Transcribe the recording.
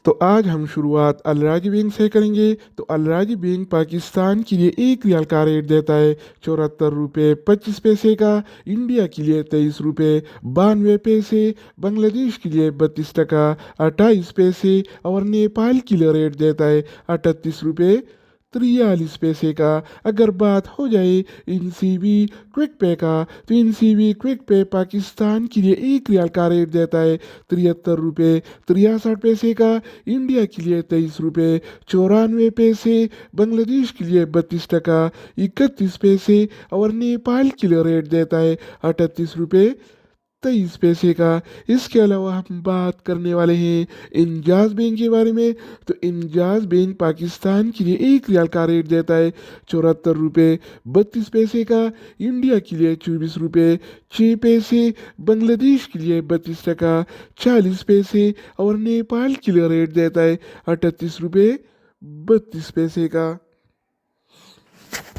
تو آج ہم شروعات الراجی بینک سے کریں گے۔ تو الراجی بینک پاکستان کے لیے 1 ریال کا ریٹ دیتا ہے 74 روپے 25 پیسے کا، انڈیا کے لیے 23 روپے 92 پیسے، بنگلہ دیش کے لیے 32 ٹکا 28 پیسے اور نیپال کے لیے ریٹ دیتا ہے 38 روپے 43 پیسے کا۔ اگر بات ہو جائے ان سی بی کوئک پے کا، تو ان سی بی کوئک پے پاکستان کے لیے 1 ریال کا ریٹ دیتا ہے 73 روپے 63 پیسے کا، انڈیا کے لیے 23 روپے 94 پیسے، بنگلہ دیش کے لیے 32 ٹکا 31 پیسے اور نیپال کے لیے ریٹ دیتا ہے 38 روپے 23 پیسے کا۔ اس کے علاوہ ہم بات کرنے والے ہیں انجاز بینک کے بارے میں۔ تو انجاز بینک پاکستان کے لیے 1 ریال کا ریٹ دیتا ہے 74 روپے 32 پیسے کا، انڈیا کے لیے 24 روپے 6 پیسے، بنگلہ دیش کے لیے 32 ٹکا 40 پیسے اور نیپال کے لیے ریٹ دیتا ہے 38 روپے 32 پیسے کا۔